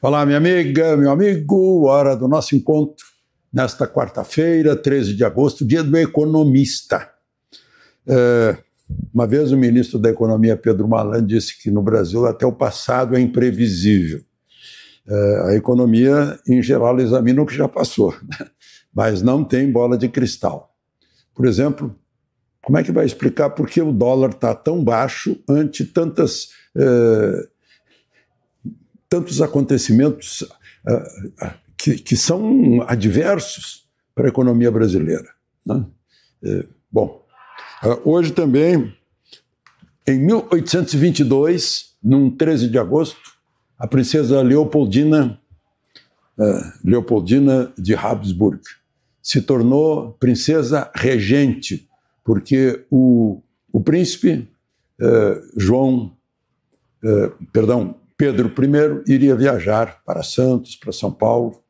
Olá, minha amiga, meu amigo, hora do nosso encontro nesta quarta-feira, 13 de agosto, dia do economista. Uma vez o ministro da Economia, Pedro Malan, disse que no Brasil até o passado é imprevisível. A economia, em geral, examina o que já passou, né? Mas não tem bola de cristal. Por exemplo, como é que vai explicar por que o dólar está tão baixo ante tantos acontecimentos que são adversos para a economia brasileira, né? Hoje também, em 1822, num 13 de agosto, a princesa Leopoldina de Habsburg se tornou princesa regente, porque o príncipe Pedro I iria viajar para Santos, para São Paulo,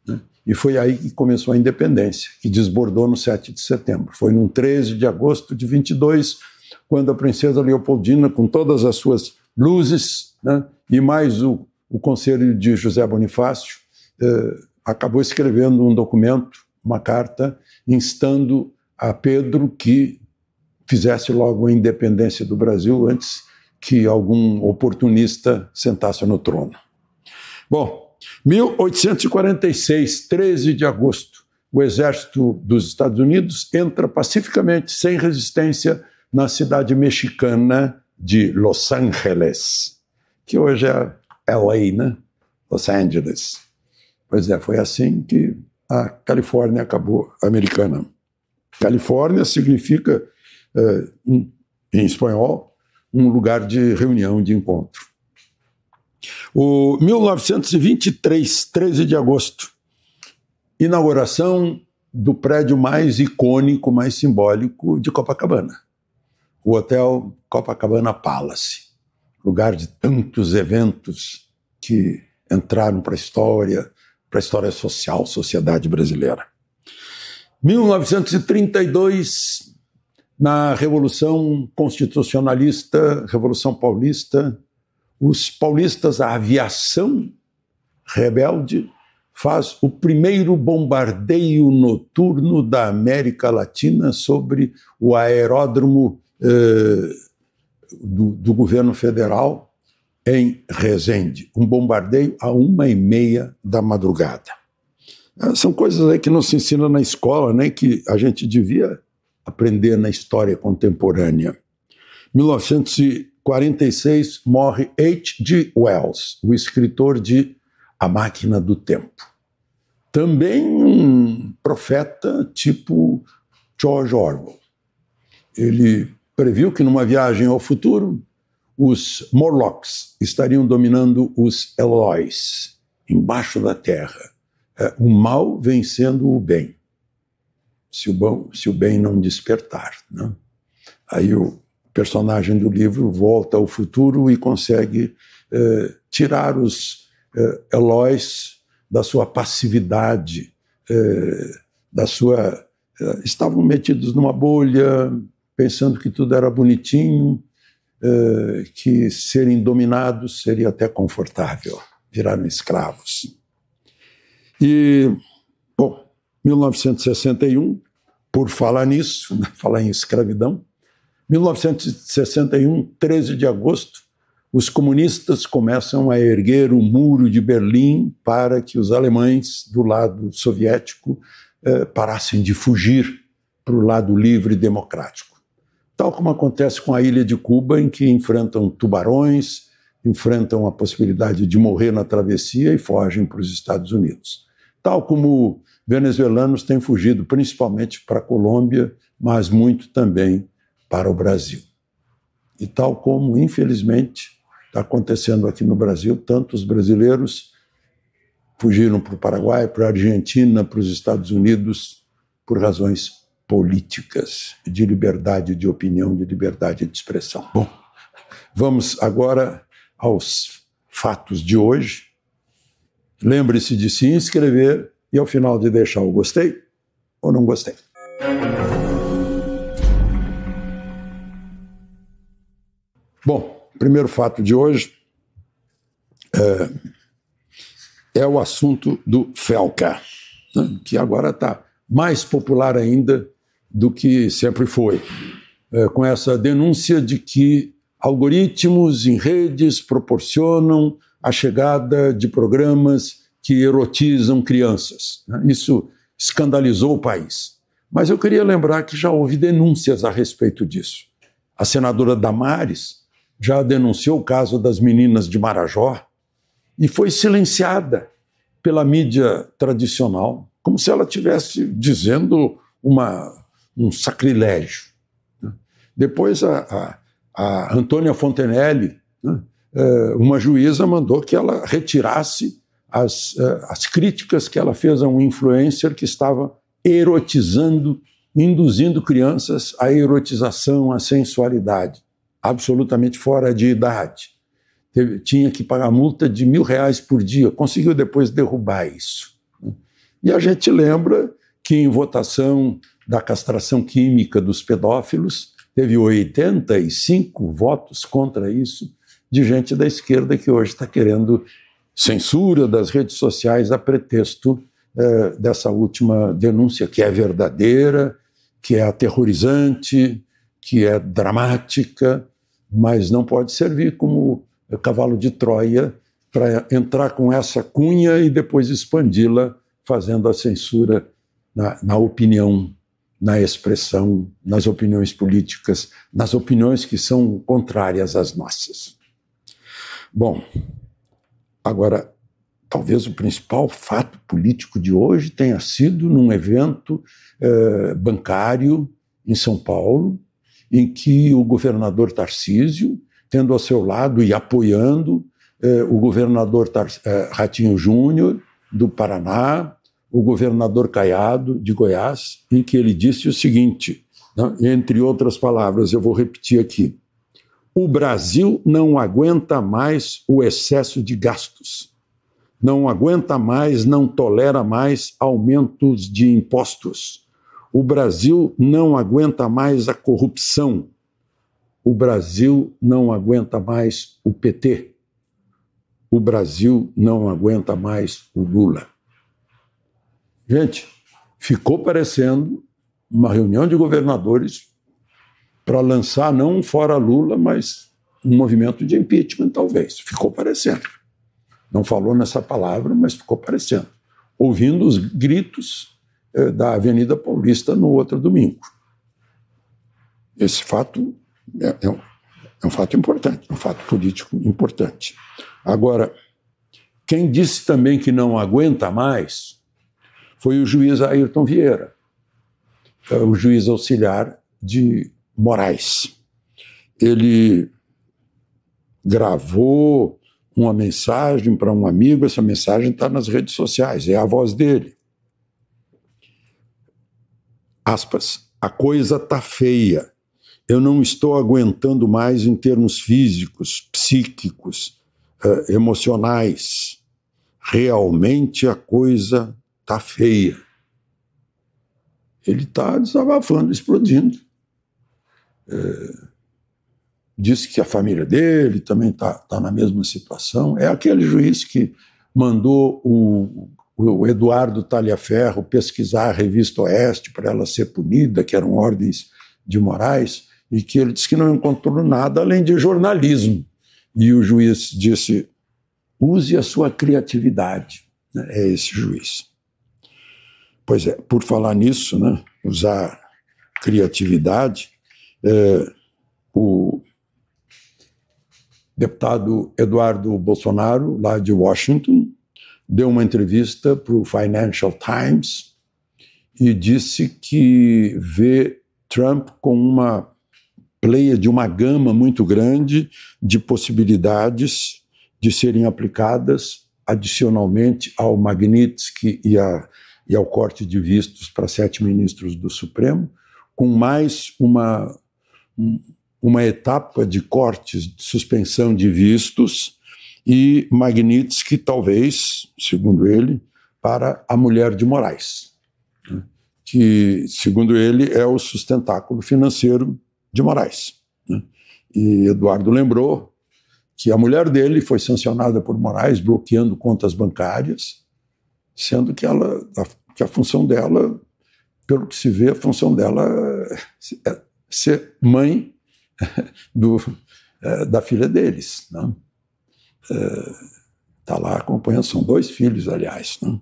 né? E foi aí que começou a independência, que desbordou no 7 de setembro. Foi num 13 de agosto de 22, quando a princesa Leopoldina, com todas as suas luzes, né, e mais o conselho de José Bonifácio, acabou escrevendo um documento, uma carta, instando a Pedro que fizesse logo a independência do Brasil antes que algum oportunista sentasse no trono. 1846, 13 de agosto, o exército dos Estados Unidos entra pacificamente, sem resistência, na cidade mexicana de Los Angeles, que hoje é LA, né? Los Angeles. Pois é, foi assim que a Califórnia acabou americana. Califórnia significa, em espanhol, um lugar de reunião, de encontro. 1923, 13 de agosto, inauguração do prédio mais icônico, mais simbólico de Copacabana, o Hotel Copacabana Palace, lugar de tantos eventos que entraram para a história social, sociedade brasileira. 1932, na Revolução Constitucionalista, Revolução Paulista, os paulistas, a aviação rebelde, faz o primeiro bombardeio noturno da América Latina sobre o aeródromo do governo federal em Resende. Um bombardeio à 1h30 da madrugada. São coisas aí que não se ensinam na escola, né, que a gente devia aprender na história contemporânea. 1946, morre H.G. Wells, o escritor de A Máquina do Tempo. Também um profeta tipo George Orwell. Ele previu que numa viagem ao futuro, os Morlocks estariam dominando os Eloys, embaixo da terra. O mal vencendo o bem, se o bem não despertar, né? Aí o personagem do livro volta ao futuro e consegue tirar os Eloys da sua passividade, estavam metidos numa bolha, pensando que tudo era bonitinho, que serem dominados seria até confortável, viraram escravos. E, 1961, por falar nisso, falar em escravidão, 1961, 13 de agosto, os comunistas começam a erguer o muro de Berlim para que os alemães do lado soviético parassem de fugir para o lado livre e democrático. Tal como acontece com a ilha de Cuba, em que enfrentam tubarões, enfrentam a possibilidade de morrer na travessia e fogem para os Estados Unidos. Tal como venezuelanos têm fugido principalmente para a Colômbia, mas muito também para o Brasil. E tal como, infelizmente, está acontecendo aqui no Brasil, tantos brasileiros fugiram para o Paraguai, para a Argentina, para os Estados Unidos, por razões políticas, de liberdade de opinião, de liberdade de expressão. Vamos agora aos fatos de hoje. Lembre-se de se inscrever e, ao final, de deixar o gostei ou não gostei. Primeiro fato de hoje, é o assunto do Felca, né, que agora está mais popular ainda do que sempre foi, com essa denúncia de que algoritmos em redes proporcionam a chegada de programas que erotizam crianças. Isso escandalizou o país. Mas eu queria lembrar que já houve denúncias a respeito disso. A senadora Damares já denunciou o caso das meninas de Marajó e foi silenciada pela mídia tradicional, como se ela estivesse dizendo um sacrilégio. Depois a Antônia Fontenelle, né, uma juíza, mandou que ela retirasse as críticas que ela fez a um influencer que estava erotizando, induzindo crianças à erotização, à sensualidade, absolutamente fora de idade. Tinha que pagar multa de R$1.000 por dia, conseguiu depois derrubar isso. E a gente lembra que em votação da castração química dos pedófilos, teve 85 votos contra isso, de gente da esquerda que hoje está querendo censura das redes sociais a pretexto dessa última denúncia, que é verdadeira, que é aterrorizante, que é dramática, mas não pode servir como cavalo de Troia para entrar com essa cunha e depois expandi-la, fazendo a censura na opinião, na expressão, nas opiniões políticas, nas opiniões que são contrárias às nossas. Bom, agora, talvez o principal fato político de hoje tenha sido num evento bancário em São Paulo, em que o governador Tarcísio, tendo ao seu lado e apoiando o governador Ratinho Júnior, do Paraná, o governador Caiado, de Goiás, em que ele disse o seguinte, né, entre outras palavras, eu vou repetir aqui: o Brasil não aguenta mais o excesso de gastos, não aguenta mais, não tolera mais aumentos de impostos, o Brasil não aguenta mais a corrupção, o Brasil não aguenta mais o PT, o Brasil não aguenta mais o Lula. Gente, ficou parecendo uma reunião de governadores para lançar não um fora Lula, mas um movimento de impeachment, talvez. Ficou parecendo. Não falou nessa palavra, mas ficou parecendo. Ouvindo os gritos da Avenida Paulista no outro domingo. Esse fato é um fato importante, um fato político importante. Agora, quem disse também que não aguenta mais foi o juiz Ayrton Vieira, o juiz auxiliar de Moraes. Ele gravou uma mensagem para um amigo, essa mensagem está nas redes sociais, é a voz dele. Aspas, a coisa está feia, eu não estou aguentando mais em termos físicos, psíquicos, emocionais. Realmente a coisa está feia. Ele está desabafando, explodindo. Disse que a família dele também está na mesma situação. É aquele juiz que mandou o Eduardo Talhaferro pesquisar a revista Oeste para ela ser punida, que eram ordens de Moraes, e que ele disse que não encontrou nada além de jornalismo. E o juiz disse, use a sua criatividade. É esse juiz. Pois é, por falar nisso, né, usar criatividade, o deputado Eduardo Bolsonaro, lá de Washington, deu uma entrevista para o Financial Times e disse que vê Trump com uma pleia de uma gama muito grande de possibilidades de serem aplicadas adicionalmente ao Magnitsky e ao corte de vistos para 7 ministros do Supremo, com mais uma etapa de cortes, de suspensão de vistos, e Magnitsky, talvez, segundo ele, para a mulher de Moraes, né, que, segundo ele, é o sustentáculo financeiro de Moraes. Né. E Eduardo lembrou que a mulher dele foi sancionada por Moraes bloqueando contas bancárias, sendo que a função dela, pelo que se vê, a função dela é ser mãe da filha deles. Né? Está lá acompanhando, são 2 filhos, aliás. Né?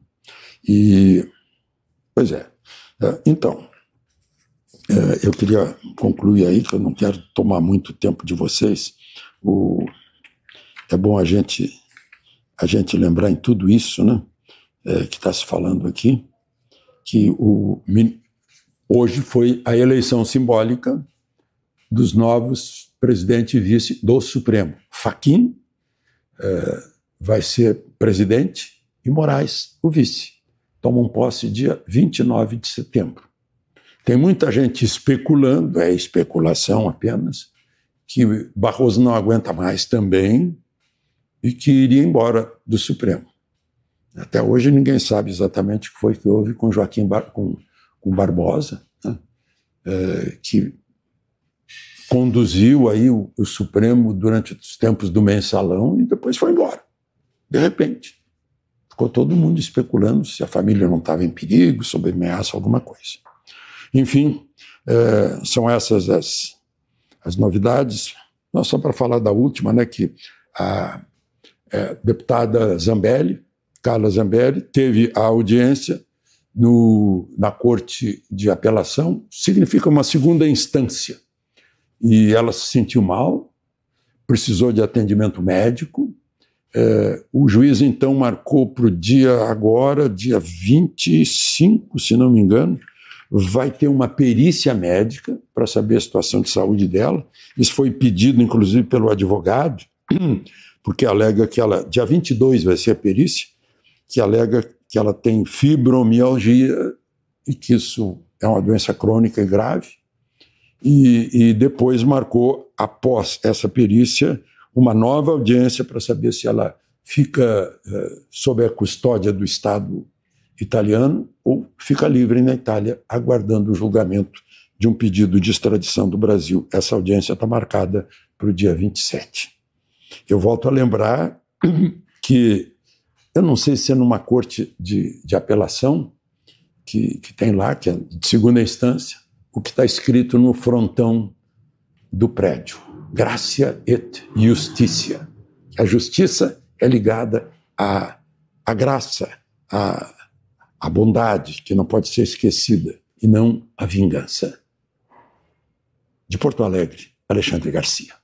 Pois é. Então, eu queria concluir aí, que eu não quero tomar muito tempo de vocês. É bom a gente lembrar em tudo isso, né, que está se falando aqui, que hoje foi a eleição simbólica dos novos presidente e vice do Supremo. Fachin vai ser presidente e Moraes o vice. Tomam posse dia 29 de setembro. Tem muita gente especulando, é especulação apenas, que Barroso não aguenta mais também e que iria embora do Supremo. Até hoje ninguém sabe exatamente o que foi que houve com com Barbosa, né? Que conduziu aí o Supremo durante os tempos do mensalão e depois foi embora, de repente. Ficou todo mundo especulando se a família não estava em perigo, sob ameaça, alguma coisa. Enfim, são essas as novidades. Só para falar da última, né, que a deputada Zambelli, Carla Zambelli, teve a audiência na Corte de Apelação, significa uma segunda instância. E ela se sentiu mal, precisou de atendimento médico. O juiz, então, marcou para o dia 25, se não me engano, vai ter uma perícia médica para saber a situação de saúde dela. Isso foi pedido, inclusive, pelo advogado, porque alega que dia 22 vai ser a perícia, que alega que ela tem fibromialgia e que isso é uma doença crônica e grave. E depois marcou, após essa perícia, uma nova audiência para saber se ela fica sob a custódia do Estado italiano ou fica livre na Itália, aguardando o julgamento de um pedido de extradição do Brasil. Essa audiência está marcada para o dia 27. Eu volto a lembrar que, eu não sei se é numa corte de apelação, que tem lá, que é de segunda instância, o que está escrito no frontão do prédio: Gratia et Justitia. A justiça é ligada à graça, à bondade, que não pode ser esquecida, e não à vingança. De Porto Alegre, Alexandre Garcia.